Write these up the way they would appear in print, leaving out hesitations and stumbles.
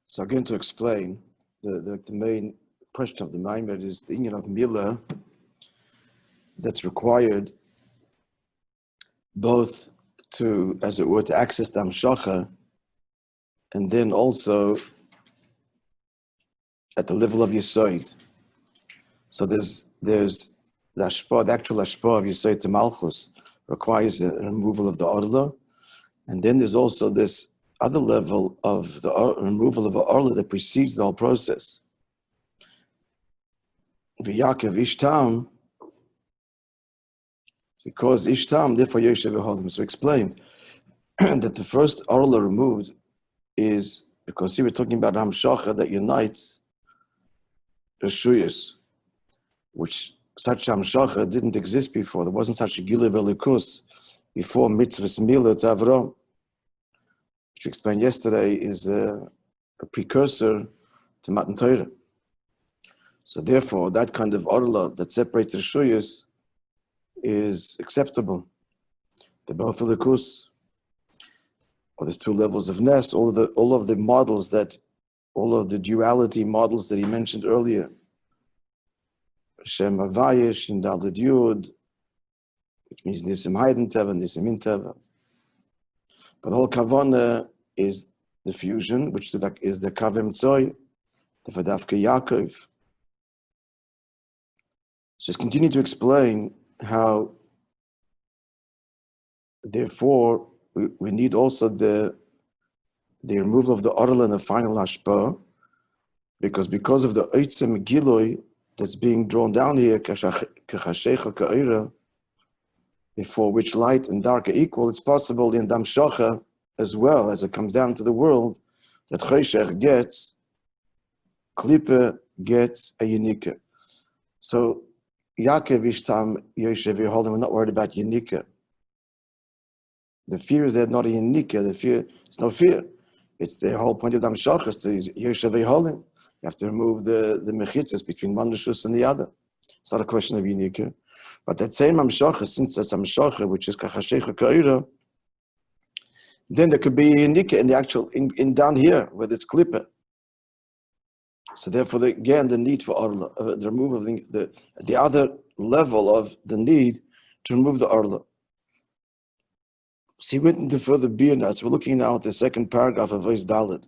So again, to explain, the main question of the Maamar is the union of Milah that's required both to, as it were, to access the Hamshacha, and then also at the level of Yesod. So there's the Ashpa, the actual Ashpa of Yesod to Malchus requires a removal of the Orla, and then there's also this other level of the removal of the Orla that precedes the whole process. V'Yaakov Ishtam, because Ishtam, therefore Yoshev Yeholim. So explained that the first Orla removed is because here we're talking about Hamshacha that unites Reshuyos, which such Hamshacha didn't exist before. There wasn't such a Gilev Elikus before Mitzvahs Milah to Avram, which we explained yesterday is a precursor to Matan Torah. So therefore, that kind of Orla that separates Reshuyos is acceptable. They're both Elikus. Or there's two levels of Ness, all of the models that, all of the duality models that he mentioned earlier. Shem Avayish, Indalad Yud, which means Nisim Haydn Teva, Nisim in Teva. But the whole Kavana is the fusion, which is the Kavem Tzoy, the Vadavka Yaakov. So just continue to explain how, therefore, we need also the removal of the Orla and the final Hashpa, because of the Eitzem Giloi that's being drawn down here, before which light and dark are equal, it's possible in Damshacha as well, as it comes down to the world, that Cheshech gets, Klippe gets a Yenika. So, Yaakov Ishtam Yoshev Yeholim, we're not worried about Yenika. The fear is that not a Yenika, the fear, it's no fear. It's the whole point of Damshacha, is to Yoshev Yeholim. You have to remove the mechitzas between one reshus and the other. It's not a question of Yenika. But that same Hamshacha, since that's Hamshacha, which is Kachashecha Ka'ira, then there could be Yenika in the actual, in down here, where it's Klippe. So therefore, again, the need for Orla, the removal of the other level of the need to remove the Orla. So he went into further Birnas. We're looking now at the second paragraph of Vos Daled.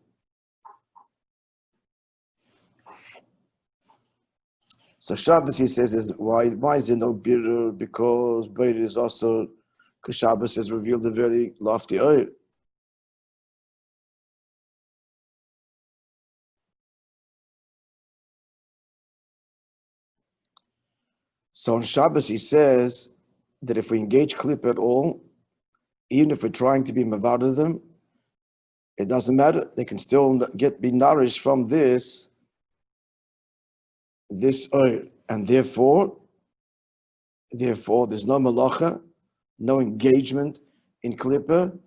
So Shabbos, he says, is why is there no birur? Because birur is also, because Shabbos has revealed a very lofty oil. So on Shabbos, he says that if we engage Klip at all, even if we're trying to be mavad of them, it doesn't matter. They can still be nourished from this oil, and therefore there's no malacha, no engagement in Klippa,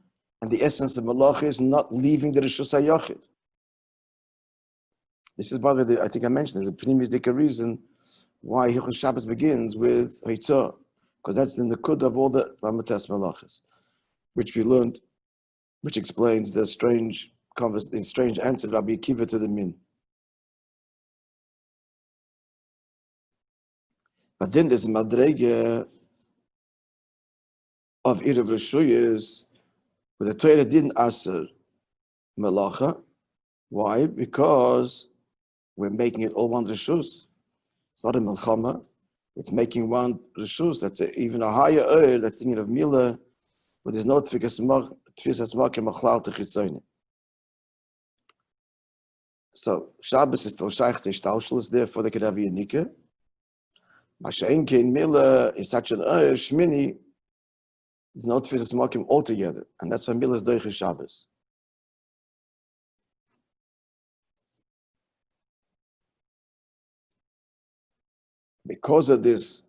and the essence of malacha is not leaving the Rishus HaYachid. This is, by the way, I think I mentioned, there's a pneumistic reason why Hilchos Shabbos begins with Haitzah, because that's in the Kud of all the Lamates Malachas, which we learned, which explains the strange answer of Rabbi Akiva to the Min. But then there's a Madrege of Erev Reshuyos, where the Torah didn't aser Malacha. Why? Because we're making it all one Reshus. It's not a Melchama. It's making one Reshus. That's even a higher oil, that's thinking of Milah, but there's no Tfisas Makim Machlal Techitzoni. So Shabbos is still Shaykh Teshtalshlis, therefore they could have a Yenika. Masha'enke in Milah is such an oil, Shmini, there's no Tfisas Makim altogether. And that's why Milah is Doiche Shabbos. Because of this,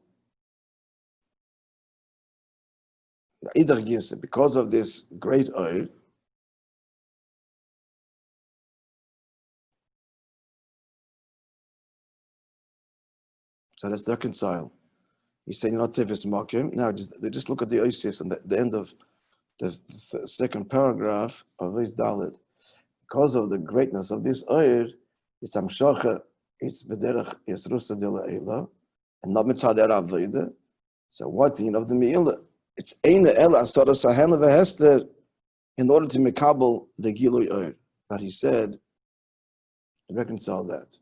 because of this great oil, so let's reconcile. He's saying not Tevis Makim. Now just look at the Oasis and the end of the second paragraph of his Dalit. because of the greatness of this oir, it's amshocha, it's bederach yesrusa de la'ela, and not mitzad avodah. So what the of the meila? It's ein ela asara sahena v'hester in order to mekabel the gilui oir. But he said, reconcile that.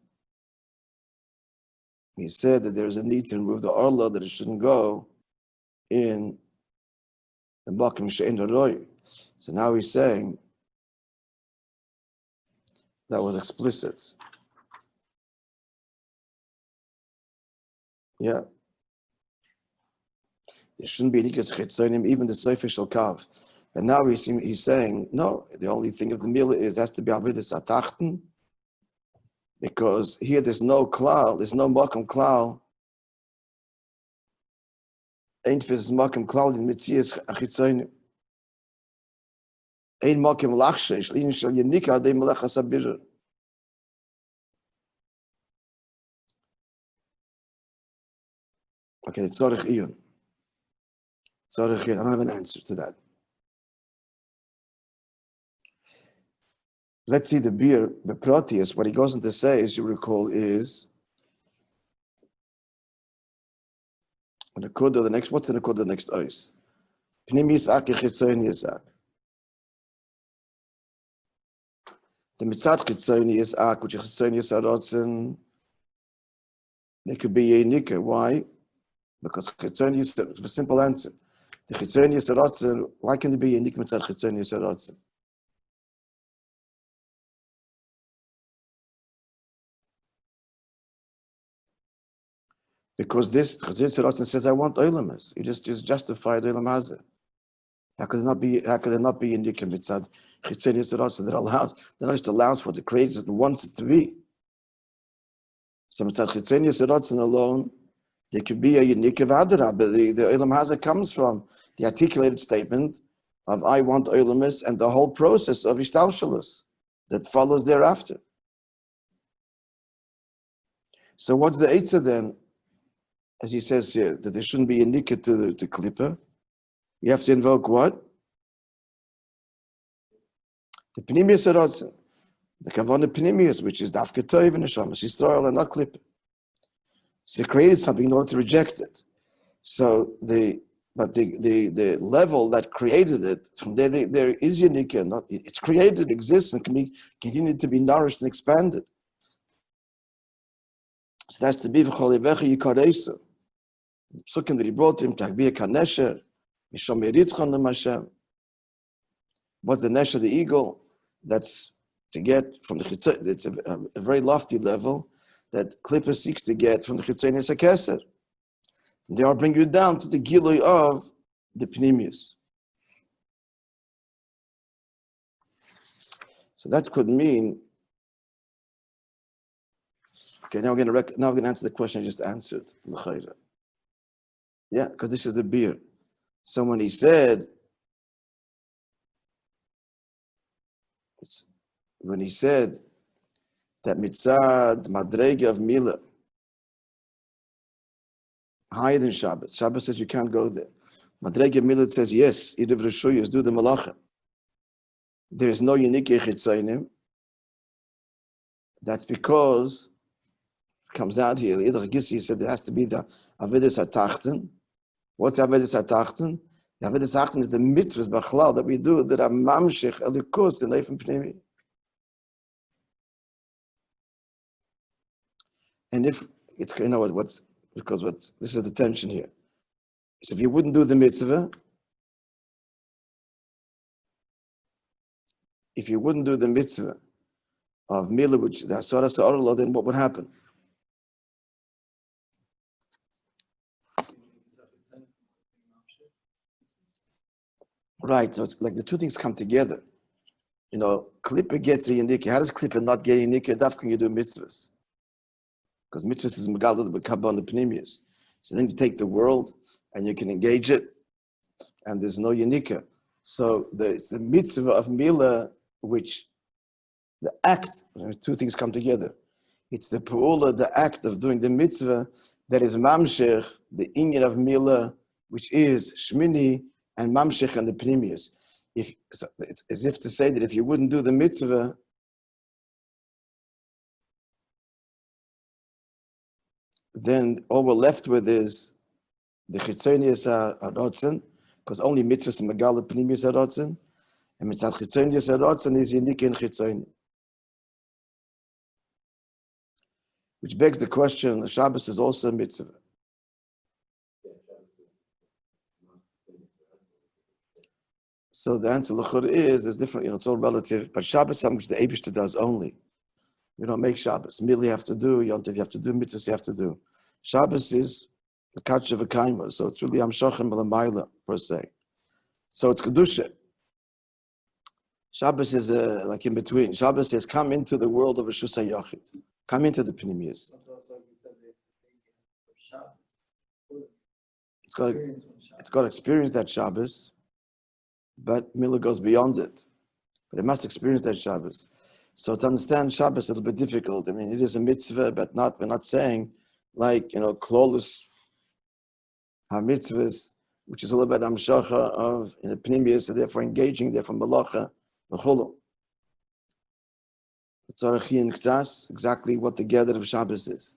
He said that there's a need to remove the arla, that it shouldn't go in the makom she'ein haroi. So now he's saying that was explicit. Yeah. There shouldn't be nikas chitzonim, even the sefer shel kav. And now he's saying, no, the only thing of the milah is has to be avidus atachten, because here there's no klal, there's no makom klal. Ain't vis makom klal in mitzias achitzonim. Ein makom lachshe, shlin shel yenika de melech hasabir. Okay, tzorich iyun. I don't have an answer to that. Let's see the beer, the proteus. What he goes on to say, as you recall, is the code of the next. What's in the code of the next ice? Pnimis ak chitzoni yisak. The mitzat chitzoni yisak, which is chitzoni yisarotzen. There could be a nika. Why? Because chitzoni yisak. For a simple answer. The chitzoni yisarotzen. Why can there be a nika mitzat chitzoni yisarotzen? Because this Chazir Tzaratzen says, I want Oilamas. You just justified Oilam Hazeh. How could there not be in Nikim Mitzad Chitzeni Tzaratzen that just allows for what the Creator wants it to be? So Mitzad Chitzeni Tzaratzen alone, there could be a Yinik of Adara, but the Oilam Hazeh comes from the articulated statement of I want Oilamas and the whole process of Ishtalshalus that follows thereafter. So what's the Eitzah then? As he says here, that there shouldn't be a nikah to klippa. You have to invoke what? The pnimius arotzen. The kavanah pnimius, which is dafka toiv and neshamas Yisrael and not klippa. So he created something in order to reject it. So the level that created it, from there is your nikah. It's created, exists, and can be continued to be nourished and expanded. So that's to be v'chol yevecha yikareisa. The psukim that he brought him, Tagbiyah Kanesher, Mishom Yeritzchon L'Mashem. What's the Nesher, the eagle? That's to get from the Chitzon. It's a very lofty level that Klippa seeks to get from the Chitzon Yesakeser. They will bring you down to the Gilui of the Pnimius. So that could mean. Okay, now we're going to answer the question I just answered. Yeah, because this is the beer. So when he said that mitzad madrega of Mila higher than Shabbos. Shabbos says you can't go there. Madrega of Mila says yes, Idav Rishuyas, do the malacha. There is no unique chitzainim. That's because it comes out here. The Idach Gissi said there has to be the avidus hatachten. What's avidus hatachten? The avidus hatachten is the mitzvahs b'chlal that we do that are mamshich elikus and leifim pnimi. And if it's this is the tension here. So if you wouldn't do the mitzvah, of Mila, which the Asara Sa'arullah, then what would happen? Right, so it's like the two things come together. You know, Klippa gets a Yindika. How does Klippa not get a Yindika? That's when you do mitzvahs. Because mitzvahs is Megalad B'Kabban the Pnimius. So then you take the world and you can engage it, and there's no Yindika. So it's the mitzvah of Mila, which the act, two things come together. It's the pu'ula, the act of doing the mitzvah, that is mamshech, the inyan of Mila, which is Shmini, and mamshech and the pnimius. It's as if to say that if you wouldn't do the mitzvah, then all we're left with is the chitzonius harotzen, because only mitzvahs and megala pnimius harotzen, and mitzvah chitzonius harotzen is unique in chitzoni. Which begs the question: Shabbos is also a mitzvah. So the answer l'chur is there's different. It's all relative. But Shabbos is something which the Eibishter does only. We don't make Shabbos. Merely you have to do Yom Tov. You have to do mitzvahs. You have to do. Shabbos is the kacha v'kaima. So it's really amshochem b'lamayla per se. So it's kedusha. Shabbos is like in between. Shabbos says, come into the world of a Shusay Yachid. Come into the Pnimius. It's got to experience that Shabbos, but Mila goes beyond it. But it must experience that Shabbos. So to understand Shabbos, it'll be difficult. I mean, it is a mitzvah, but we're not saying like, klolus ha-mitzvahs, which is all about amshacha of Pnimius, and therefore engaging, therefore malacha, l'chulu. Exactly what the gather of Shabbos is.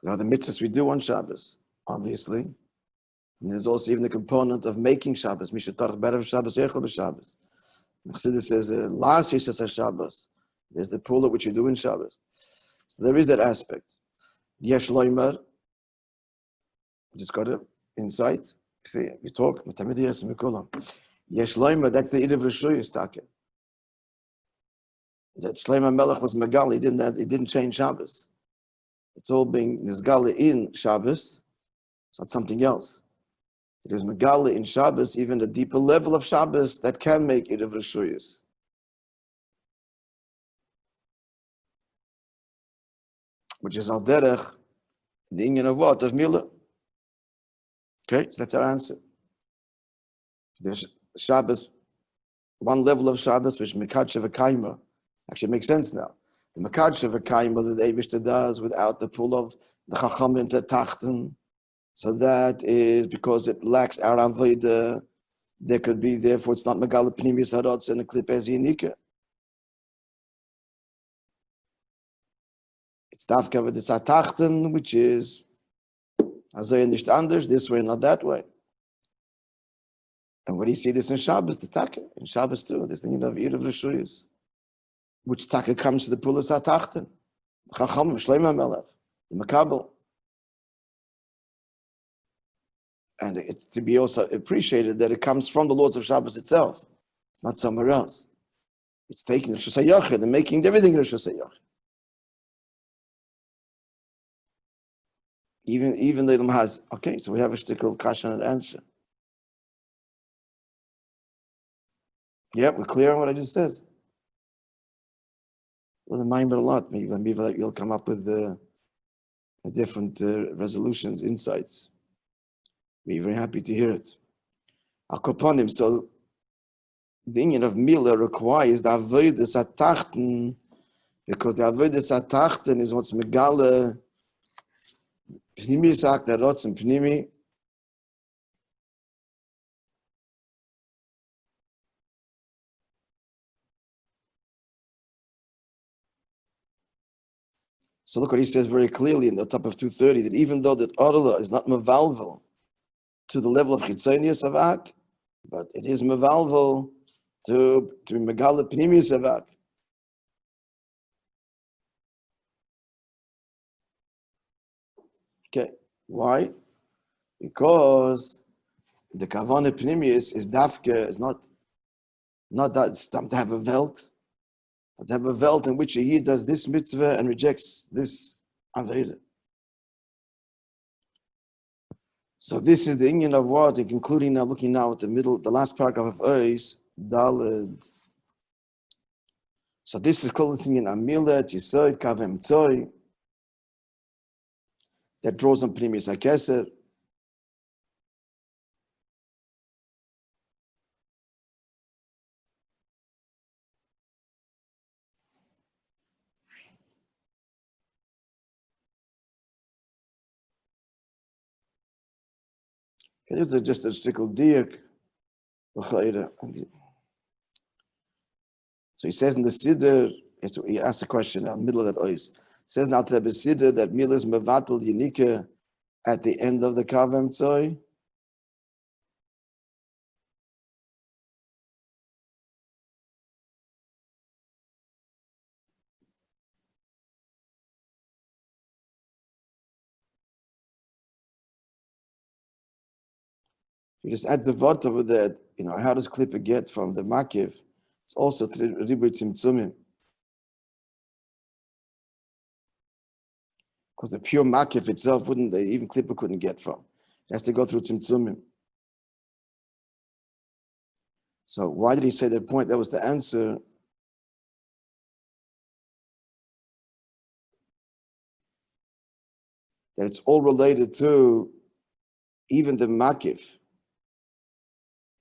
There are the mitzvahs we do on Shabbos, obviously. And there's also even the component of making Shabbos. Mishatarach berev Shabbos, yechol b'Shabbos. Chassidus says, last Yisas Shabbos. There's the pula which you do in Shabbos. So there is that aspect. Yesh loimer. Just got it insight. See, we talk. Yesh loimer, that's the Idav Rishuyas Taka. That Shlomo Melech was Megali, he didn't change Shabbos. It's all being Nizgali in Shabbos. It's not something else. It is Megali in Shabbos, even a deeper level of Shabbos that can make it of Rishuyas. Which is Al Derech, the Inyan of what? Of Milah. Okay, so that's our answer. There's Shabbos, one level of Shabbos, which Mekadsha V'Kaima. Actually, it makes sense now. The Mekadsha V'Kaima that the Eibishter does without the pull of the Chachamim to Tachten. So that is because it lacks our Avodah. There could be, therefore, it's not Megala Pnimius Harotz and the Klipez Yinika. It's Tafka with the Tachten, which is Azay nicht anders, this way, not that way. And when you see this in Shabbos, the Taka, in Shabbos too, this thing of Erev Rishuyas, which Taka comes to the Pulas HaTachten, Chacham, Shlomo Melech, the Makabel. And it's to be also appreciated that it comes from the laws of Shabbos itself. It's not somewhere else. It's taking the Shusay Yachid and making everything the Shusay Yachid. Even the Ilm has, okay, so we have a shtickle kashan and answer. Yeah, we're clear on what I just said. Well, the mind, but a lot. Maybe you'll come up with different resolutions, insights. We're very happy to hear it. Akoponim, so the union of Mila requires the Avodas HaTachten, because the Avodas HaTachten is what's Megala, Pnimi Yisak, the Rotz and Pnimi. So look what he says very clearly in the top of 230, that even though that Orla is not Mevalvel to the level of Chitzonius Avak, but it is Mevalvel to Megala Pnimius Avak. Okay, why? Because the Kavana Pnimius is Dafke, is not that it's time to have a Welt, but to have a Welt in which a Yid does this mitzvah and rejects this Aveda. So this is the Inyan of what, including now, looking now at the last paragraph of Ois, Daled. So this is called the Inyan Amilet, Yisoy, Kavem Tzoy, that draws on Pnimius HaKeser. Okay, this is just a shtickle diak. So he says in the Siddur, he asks a question in the middle of that ois. Says now to Besida that Milas Mevatel Yenika at the end of the Kavem Tzoi. You just add the vort over there, how does Klippa get from the Makiv? It's also Ribui Tzimtzumim. Because the pure Makiv itself even Klippa couldn't get from. It has to go through Tzimtzumim. So why did he say that point? That was the answer. That it's all related to, even the Makiv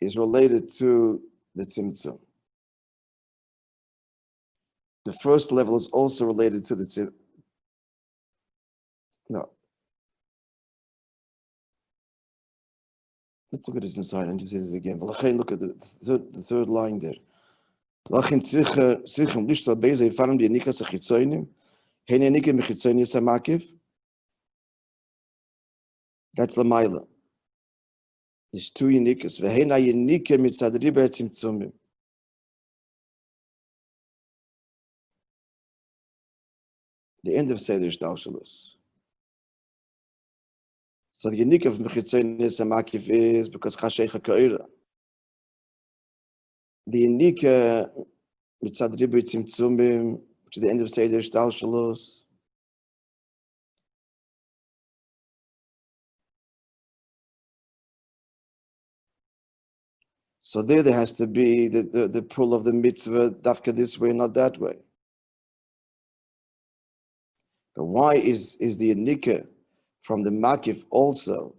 is related to the Tzimtzum. The first level is also related to the Tzimtzum. No. Let's look at this inside and just say this again. Look at the third line there. That's Lamaila. There's two unikas. The end of Seder Shtalshalus. So the unique of Mechitzonis and Makif is because Chashecha Ka'ira. The unique Mitzad Ribu Tzimtzumim, which is the end of Seder Shtalshalus. So there has to be the pull of the mitzvah, dafka this way, not that way. But why is the Yanika from the Makif also?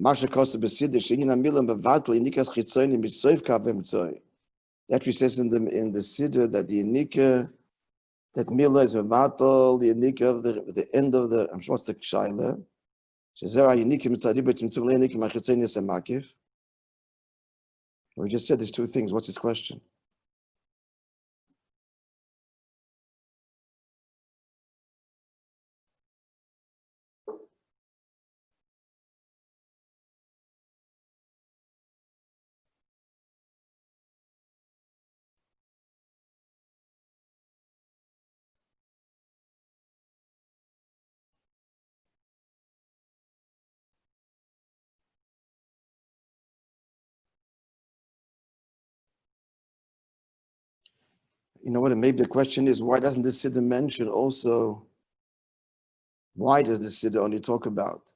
That we says in the Siddur that the Yanika, that Mila is Mevatel, the Yanika of the end of the, I'm sure what's the Kshaila? We just said there's two things. What's his question? You know what? Maybe the question is, why doesn't the Siddur mention also? Why does the Siddur only talk about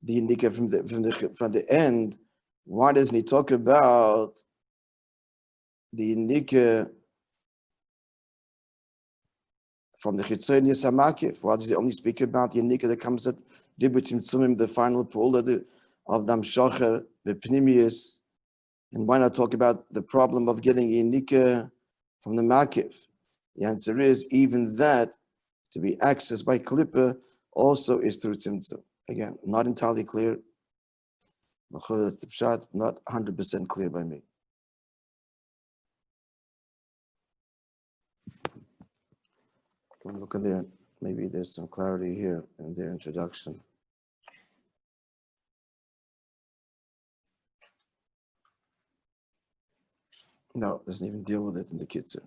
the Indika from the end? Why doesn't he talk about the Indika from the Chitzonius Hamakif? Why does he only speak about the Indika that comes at Dibutim Tzumim, the final pull of the Amshocha, the Pnimius? And why not talk about the problem of getting Indika from the Makif? The answer is, even that, to be accessed by Klippa, also is through Tzimtzum. Again, not entirely clear. Not 100% clear by me. Look at there. Maybe there's some clarity here in their introduction. No, it doesn't even deal with it in the Kitzur.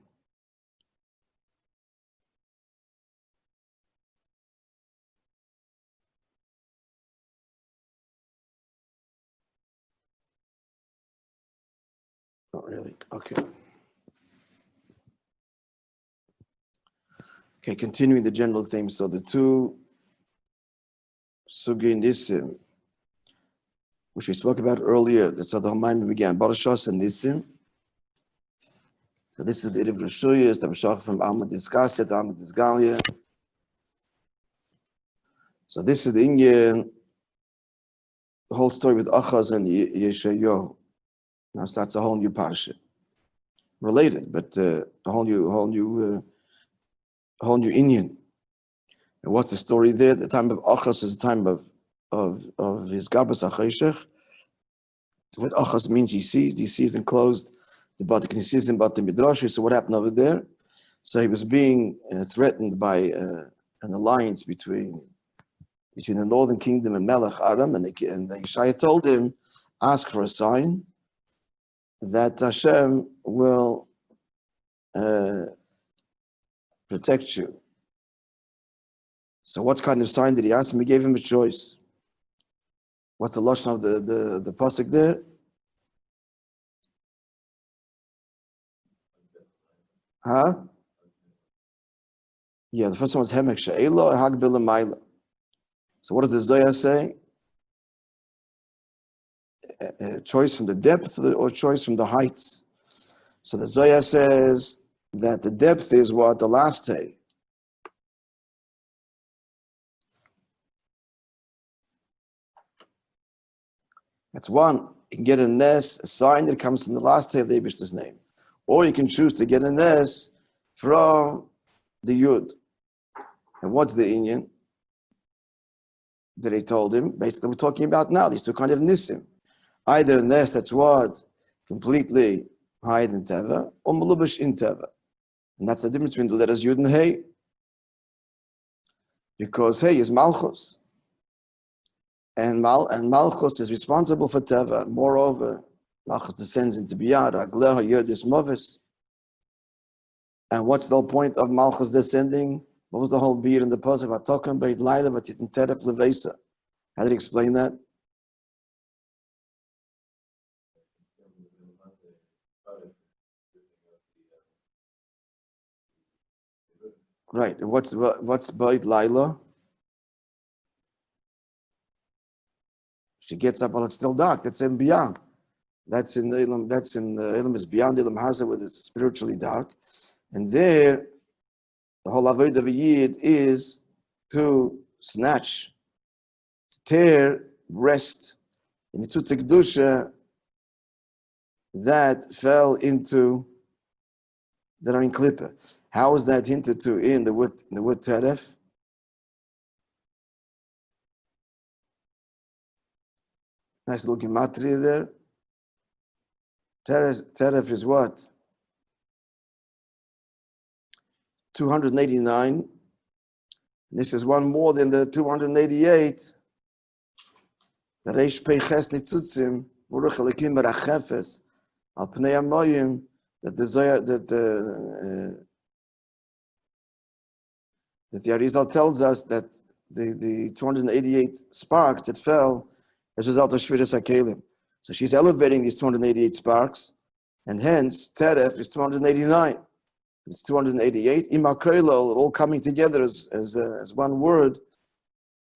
Not really. Okay. Okay, continuing the general theme. So the two Sugi Nisim, which we spoke about earlier, that's how the Hamayim began. Baruch and Nisim. So this is the Iriv Rishuyas, the Mashach from Alma Disgasya, the Alma Disgalia. So this is the Indian, the whole story with Achaz and Yeshayahu. Now starts a whole new parsha. Related, but a whole new Indian. And what's the story there? The time of Achaz is the time of his Garbas HaCheshech. What achas means he sees enclosed the Bati Knesizim, Bati Midrash. So what happened over there? So he was being threatened by an alliance between the northern kingdom and Melech Aram, and the Yeshaya told him, ask for a sign that Hashem will protect you. So what kind of sign did he ask him? He gave him a choice. What's the lashon of the pasuk there? Huh? Yeah, the first one was Hemek She'elo, Hag Bilamayla. So what does the Zohar say? A choice from the depth or choice from the heights? So the Zohar says that the depth is what? The last day. That's one. You can get a nes, a sign that comes from the last day of the Eibishter's name. Or you can choose to get a nes from the Yud. And what's the inyan that he told him? Basically, we're talking about now, these two kind of Nisim. Either a nes that's what? Completely higher than Teva, or Melubash in Teva. And that's the difference between the letters Yud and Hey. Because Hey is Malchus. And Malchus is responsible for Teva. Moreover, Malchus descends into Biyad, Agleha Yerdis Movis. And what's the whole point of Malchus descending? What was the whole beat in the pasuk? Vatokan beit laila vatitin teref levesa. How did he explain that? Right. What's beit laila? She gets up while it's still dark. That's in beyond. That's in the Ilum. That's in the Ilum is beyond Ilum Haza, where it's spiritually dark, and there, the whole avodah of a yid is to snatch, to tear, wrest, in the Mitzvah Kedusha that fell into that are in Klippa. How is that hinted to in the wood teref? Nice little gematria there. Teref is what? 289. This is one more than the 288. The Reish Peiches Nitzutzim, Boruch Elikim Barachefes, Al Pnei Amoyim, that the Arizal tells us that the 288 sparks that fell as a result of Shviras HaKelim. So she's elevating these 288 sparks, and hence Teref is 289. It's 288. Imakoilo, all coming together as one word.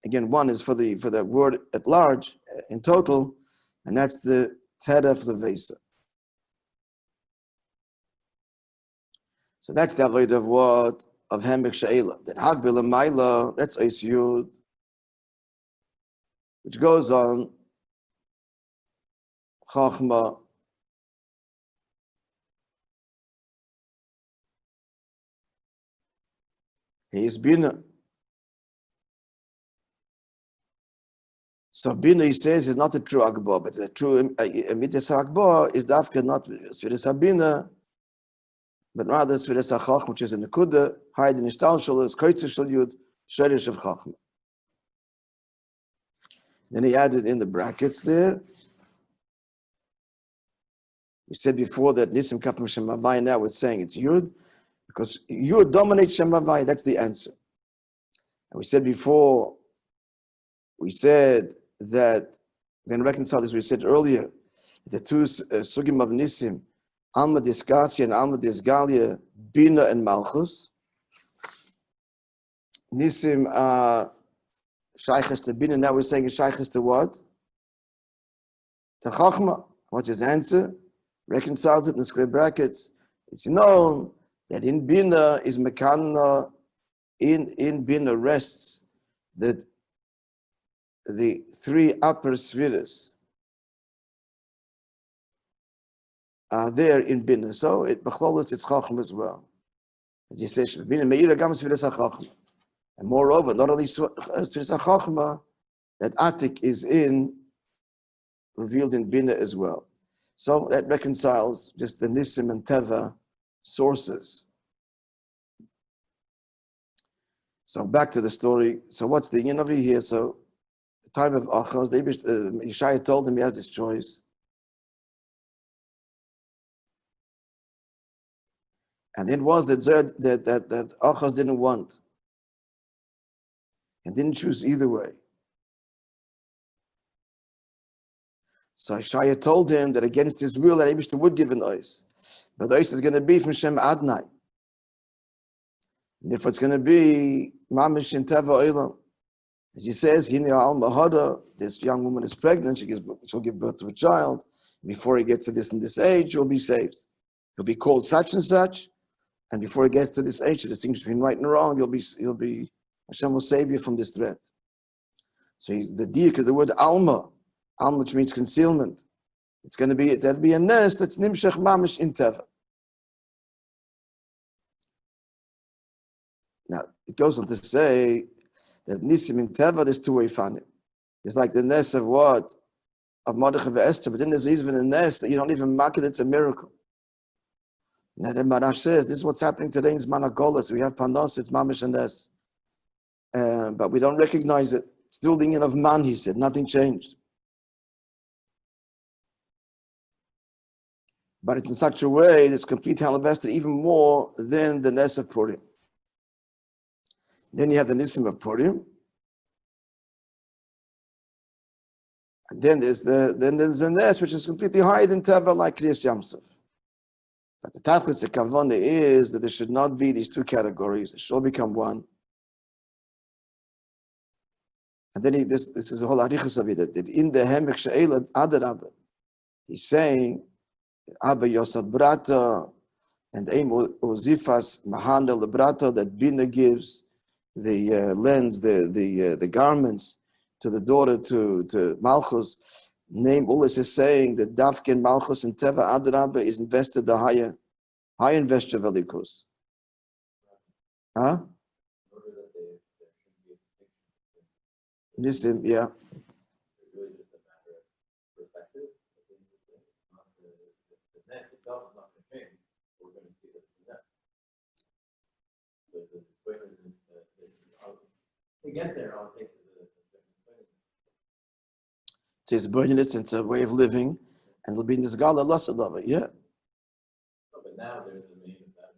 Again, one is for the word at large in total, and that's the Teref Levesa. So that's the avodah of what? Of Hemek She'ela. Then Hagbil Maila, that's Eis Yud, which goes on Chachma, he is Bina. So Bina, he says, is not a true Agba, but the true Midas Agba is Dafka not Sfiris HaBina, but rather Sfiris HaChachma, which is in the Kuda, Haid in Ishtal Shul, is Koitzer Shul Yud, Sherish of Chachma. Then he added in the brackets there. We said before that Nisim Kafim Shem Havai, now it's saying it's Yud, because Yud dominates Shem Havai, that's the answer. And we said before, that, we're going to reconcile this, we said earlier, the two Sugim of Nisim, Alma Disgasia and Alma Disgalia, Bina and Malchus. Nisim are Shaykhs to Bina, now we're saying it's Shaykhs to what? To Chachma. What's his answer? Reconciles it in the square brackets. It's known that in Bina is Mekana, in Bina rests that the three upper spheres are there in Bina. So it Bechlolis, it's Chachma as well. As he says, Bina Meira Gam Spheres HaChachma. And moreover, not only Spheres HaChachma, that Atik is in revealed in Bina as well. So that reconciles just the Nisim and Teva sources. So back to the story. So what's the yin over here? So the time of Achaz, Yeshaya told him he has this choice. And it was that Achaz didn't want. And didn't choose either way. So Yeshaya told him that against his will that Eibishter would give an ois. But the ois is going to be from Shem Adnai. And therefore it's going to be Mamish in Teva Olam. As he says, this young woman is pregnant, she'll give birth to a child. Before he gets to this and this age, he'll be saved. He'll be called such and such, and before he gets to this age, to distinguish between right and wrong, Hashem will save you from this threat. So the diak is the word alma, which means concealment. That'll be a nest that's nimshech mamish in teva. Now, it goes on to say that Nisim in Teva, there's two way fanim. It's like the nest of what? Of Mordechai and Esther, but then there's even a nest that you don't even mark it, it's a miracle. Now the Marash says, this is what's happening today in Zman HaGolus. We have Panos, it's Mamish and nest. But we don't recognize it. Still the union of man, he said, nothing changed. But it's in such a way that's completely invested even more than the nest of Purim. Then you have the Nisim of Purim. And then there's the nest, which is completely higher than Teva, like Kriyas Yamsuf. But the Tachlis, the Kavanah is that there should not be these two categories. They should all become one. And then this is a whole arichus of it, that in the Hemek She'elad Adar Abba, he's saying, Abba Yosad Brata, and Eim Ozifas Mahanda Lebrata, that Bina gives the lens, the garments to the daughter to Malchus. Name Ulis is saying that Dafkin Malchus and Teva Adraba is invested the higher investor velikus. Huh? Nisim, yeah. To get there, all it takes is a It's burning it, it's a way of living, and it'll be in this gala lasad of it, yeah. No, but now there's a meaning of that.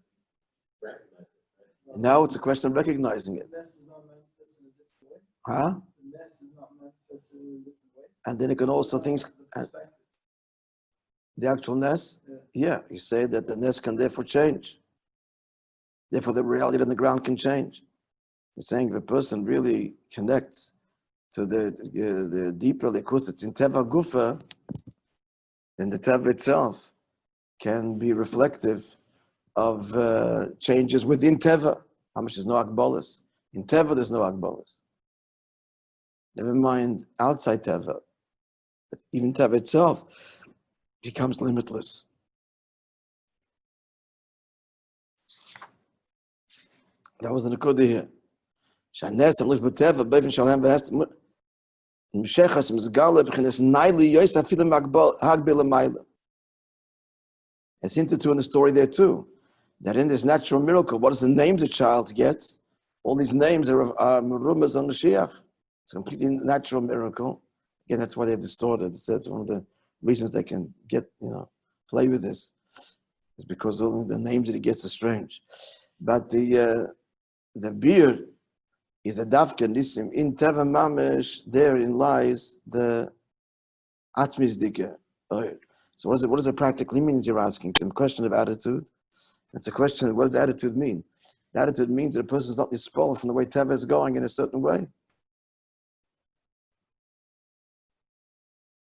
Recognize it, right? Now it's a question of recognizing it. The nest is not manifested in a different way. Huh? The nest is not manifested in a different way. And then it can also things. The actual nest? Yeah, you say that the nest can therefore change. Therefore, the reality on the ground can change. You're saying if a person really connects to the deeper likus that's in Teva Gufa, then the Teva itself can be reflective of changes within Teva. How much is no Akbolis? In Teva, there's no Akbolis. Never mind outside Teva. But even Teva itself becomes limitless. That was the Nakuda here. Shanesam lives b'teva, b'evin shalem v'hest m'shechas m'zgala b'chines naili yoysa afilim hagbil amayla. It's hinted to in the story there too, that in this natural miracle, what is the names the child gets? All these names are merumas on Mashiach. It's a completely natural miracle. Again, that's why they're distorted. That's one of the reasons they can get, play with this. Is because all the names that he gets are strange. But the beard is a dafka nisim in Teva Mamesh. Therein lies the atmizdika. So what does it practically mean? You're asking. It's a question of attitude. It's a question of what does the attitude mean? The attitude means that a person is not disposed from the way Teva is going in a certain way.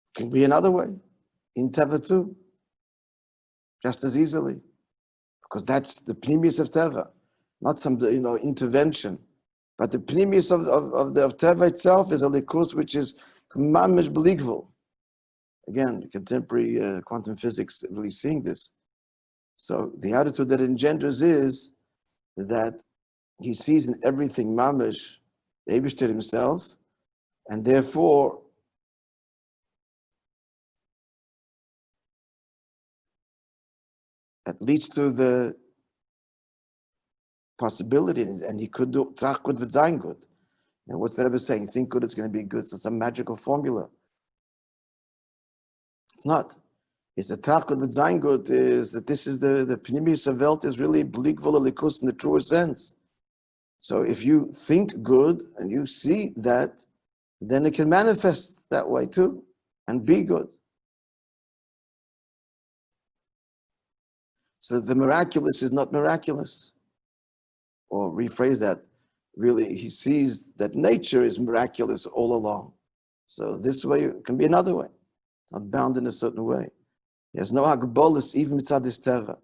It can be another way in Teva too, just as easily, because that's the pnimius of Teva, not some intervention. But the pnimius of Teva itself is a likus which is mamish beligvul. Again, contemporary quantum physics really seeing this. So the attitude that it engenders is that he sees in everything mamish, the Eibishter himself, and therefore that leads to the possibility, and he could do trach good with sein good. And what's the Rebbe saying? Think good, it's going to be good. So it's a magical formula. It's not. It's a trach good with sein good is that this is the pnimius of Welt is really blik likus in the truest sense. So if you think good and you see that, then it can manifest that way too and be good. So the miraculous is not miraculous. Or rephrase that, really, he sees that nature is miraculous all along. So this way can be another way. It's not bound in a certain way. There's no agbolus even mitzad teva.